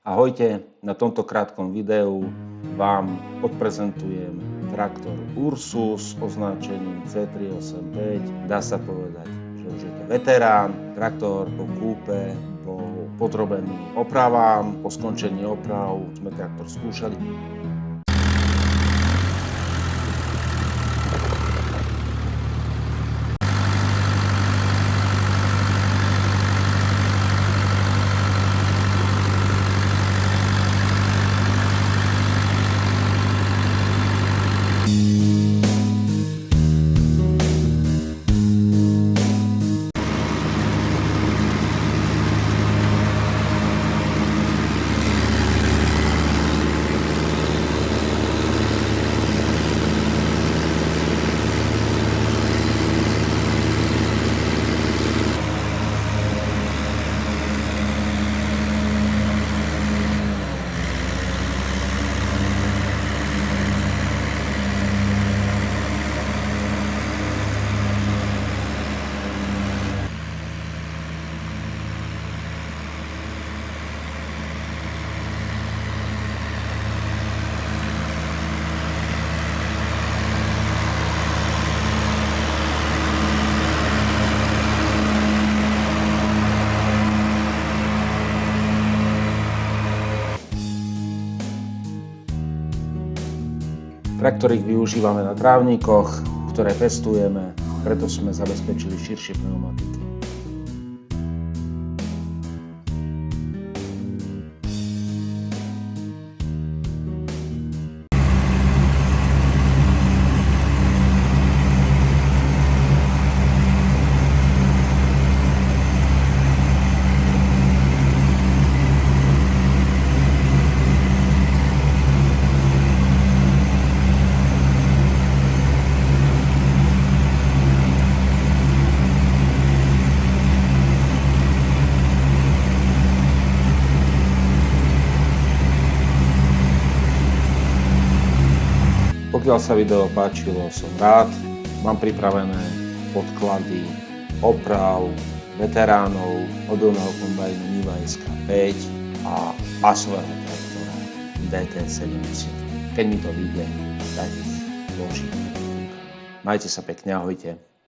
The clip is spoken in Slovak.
Ahojte, na tomto krátkom videu vám odprezentujem traktor Ursus s označením C385. Dá sa povedať, že už je to veterán. Traktor po kúpe bol podrobený opravám. Po skončení oprav sme traktor skúšali. Traktorík využívame na trávnikoch, ktoré pestujeme, preto sme zabezpečili širšie pneumatiky. Pokiaľ sa video páčilo, som rád. Mám pripravené podklady oprav veteránov mobilného kombajnu Niva SK5 a pasového traktora DT70. Keď mi to vyjde, tak ich vložím. Majte sa pekne, ahojte.